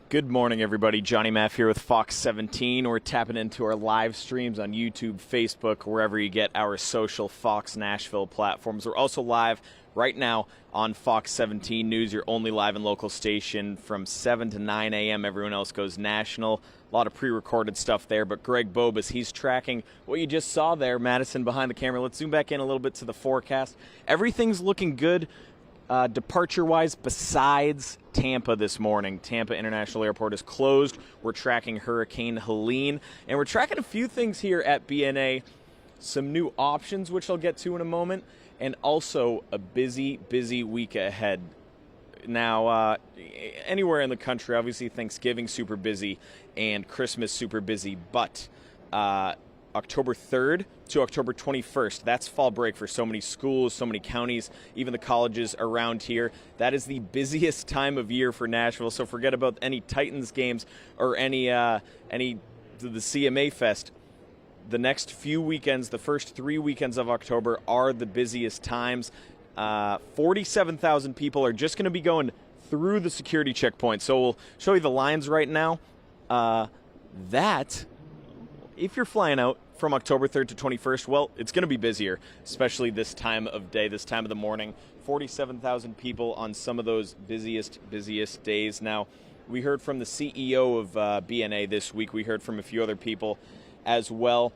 Good morning, everybody. Johnny Maffei here with Fox 17. We're tapping into our live streams on YouTube, Facebook, wherever you get our social Fox Nashville platforms. We're also live right now on Fox 17 News, your only live and local station from 7 to 9 a.m. Everyone else goes national. A lot of pre-recorded stuff there, but Greg Bobas, he's tracking what you just saw there, Madison behind the camera. Let's zoom back in a little bit to the forecast. Everything's looking good. Departure-wise, besides Tampa this morning. Tampa International Airport is closed. We're tracking Hurricane Helene, and we're tracking a few things here at BNA. Some new options, which I'll get to in a moment, and also a busy, busy week ahead. Now, anywhere in the country, obviously Thanksgiving super busy and Christmas super busy, but October 3rd to October 21st. That's fall break for so many schools, so many counties, even the colleges around here. That is the busiest time of year for Nashville, so forget about any Titans games or any the CMA Fest. The next few weekends, the first 3 weekends of October, are the busiest times. 47,000 people are just going to be going through the security checkpoint. So we'll show you the lines right now. If you're flying out from October 3rd to 21st, well, it's going to be busier, especially this time of day, this time of the morning. 47,000 people on some of those busiest days. Now, we heard from the CEO of BNA this week. We heard from a few other people as well.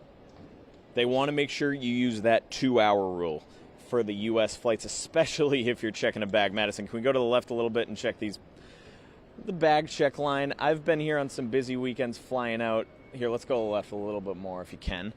They want to make sure you use that 2-hour rule for the U.S. flights, especially if you're checking a bag. Madison, can we go to the left a little bit and check the bag check line? I've been here on some busy weekends flying out. Here, let's go to the left a little bit more if you can.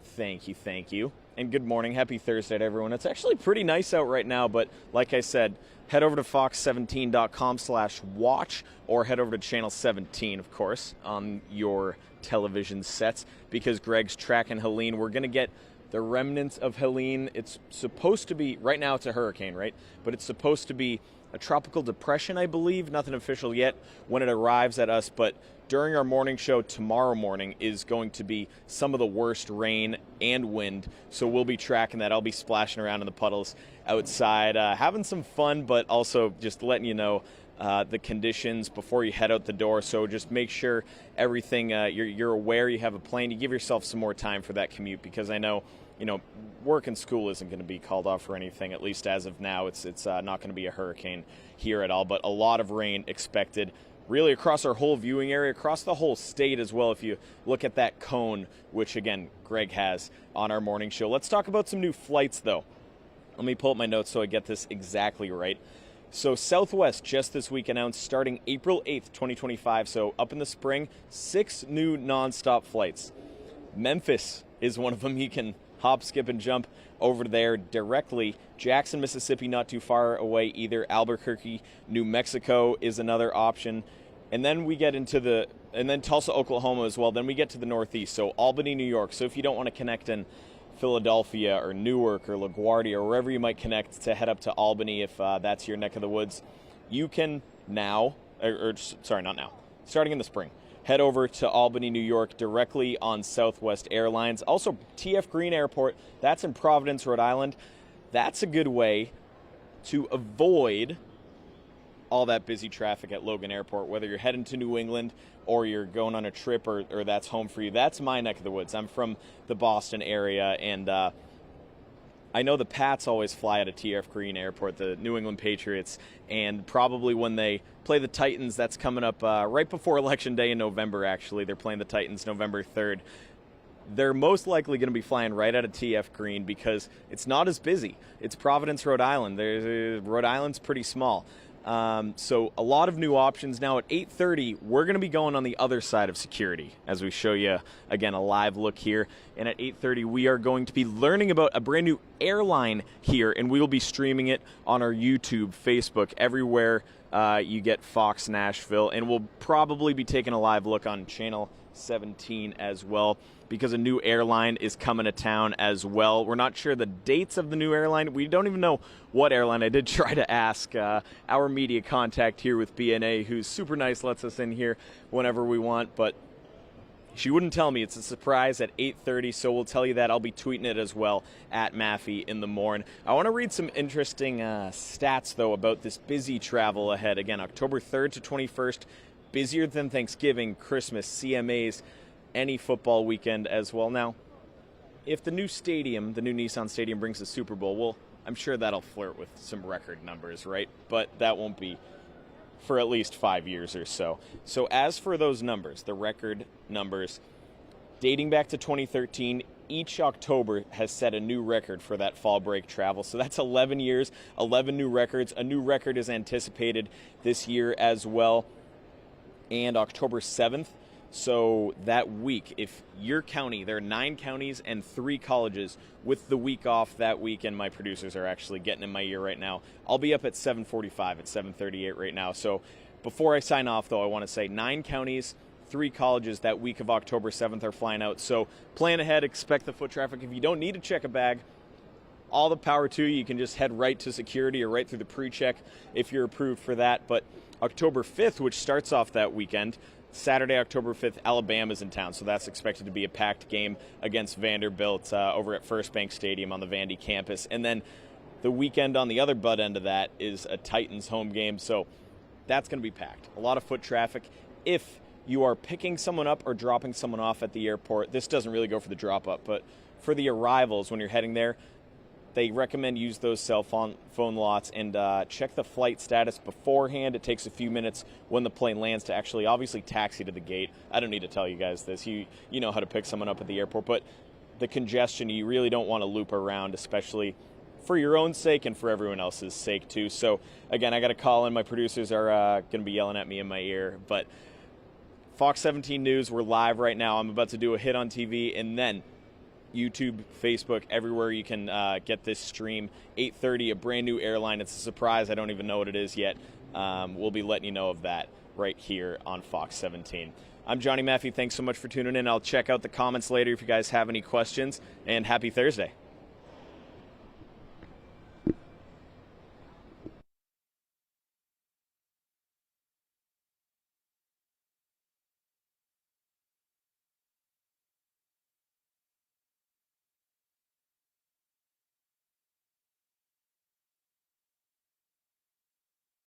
Thank you. And good morning. Happy Thursday to everyone. It's actually pretty nice out right now, but like I said, head over to fox17.com/watch or head over to channel 17, of course, on your television sets, because Greg's tracking Helene. We're going to get the remnants of Helene. It's supposed to be, right now it's a hurricane, right? But it's supposed to be a tropical depression, I believe. Nothing official yet when it arrives at us, but during our morning show tomorrow morning is going to be some of the worst rain and wind, so we'll be tracking that. I'll be splashing around in the puddles outside, having some fun, but also just letting you know the conditions before you head out the door. So just make sure everything, you're aware you have a plane. You give yourself some more time for that commute, because I know, work and school isn't going to be called off or anything, at least as of now. It's not going to be a hurricane here at all, but a lot of rain expected really across our whole viewing area, across the whole state as well, if you look at that cone, which, again, Greg has on our morning show. Let's talk about some new flights, though. Let me pull up my notes so I get this exactly right. So Southwest just this week announced, starting April 8th, 2025, so up in the spring, 6 new nonstop flights. Memphis is one of them. You can hop, skip, and jump over there directly. Jackson, Mississippi, not too far away either. Albuquerque, New Mexico is another option. And then we get into and then Tulsa, Oklahoma as well. Then we get to the Northeast, so Albany, New York. So if you don't want to connect in Philadelphia or Newark or LaGuardia or wherever you might connect to head up to Albany, if that's your neck of the woods, you can now, not now, starting in the spring, head over to Albany, New York, directly on Southwest Airlines. Also, TF Green Airport, that's in Providence, Rhode Island. That's a good way to avoid all that busy traffic at Logan Airport, whether you're heading to New England or you're going on a trip or that's home for you. That's my neck of the woods. I'm from the Boston area, and I know the Pats always fly out of TF Green Airport, the New England Patriots, and probably when they play the Titans, that's coming up right before Election Day in November, actually. They're playing the Titans November 3rd. They're most likely going to be flying right out of TF Green because it's not as busy. It's Providence, Rhode Island. Rhode Island's pretty small. So a lot of new options. Now at 8:30, we're going to be going on the other side of security as we show you, again, a live look here. And at 8:30, we are going to be learning about a brand new airline here, and we will be streaming it on our YouTube, Facebook, everywhere you get Fox Nashville. And we'll probably be taking a live look on Channel 17 as well, because a new airline is coming to town as well. We're not sure the dates of the new airline. We don't even know what airline. I did try to ask our media contact here with BNA, who's super nice, lets us in here whenever we want, but she wouldn't tell me. It's a surprise at 8:30, so we'll tell you that. I'll be tweeting it as well at Maffei in the morning. I want to read some interesting stats, though, about this busy travel ahead. Again, October 3rd to 21st, busier than Thanksgiving, Christmas, CMAs, any football weekend as well. Now, if the new stadium, the new Nissan Stadium, brings the Super Bowl, well, I'm sure that'll flirt with some record numbers, right? But that won't be for at least 5 years or so. So as for those numbers, the record numbers, dating back to 2013, each October has set a new record for that fall break travel. So that's 11 years, 11 new records. A new record is anticipated this year as well. And October 7th, so that week, if your county, there are 9 counties and 3 colleges with the week off that week, and my producers are actually getting in my ear right now. I'll be up at 7:45, at 7:38 right now. So before I sign off, though, I want to say 9 counties, 3 colleges that week of October 7th are flying out. So plan ahead, expect the foot traffic. If you don't need to check a bag, all the power to you. You can just head right to security or right through the pre-check if you're approved for that. But October 5th, which starts off that weekend, Saturday, October 5th, Alabama's in town, so that's expected to be a packed game against Vanderbilt over at First Bank Stadium on the Vandy campus. And then the weekend on the other butt end of that is a Titans home game, so that's going to be packed. A lot of foot traffic. If you are picking someone up or dropping someone off at the airport, this doesn't really go for the drop-up, but for the arrivals when you're heading there, they recommend use those cell phone lots and check the flight status beforehand. It takes a few minutes when the plane lands to actually obviously taxi to the gate. I don't need to tell you guys this. You know how to pick someone up at the airport, but the congestion, you really don't want to loop around, especially for your own sake and for everyone else's sake too. So again, I got to call in. My producers are going to be yelling at me in my ear, but Fox 17 News, we're live right now. I'm about to do a hit on TV, and then YouTube, Facebook, everywhere you can get this stream. 8:30, a brand new airline. It's a surprise. I don't even know what it is yet. We'll be letting you know of that right here on Fox 17. I'm Johnny Maffei. Thanks so much for tuning in. I'll check out the comments later if you guys have any questions, and happy Thursday.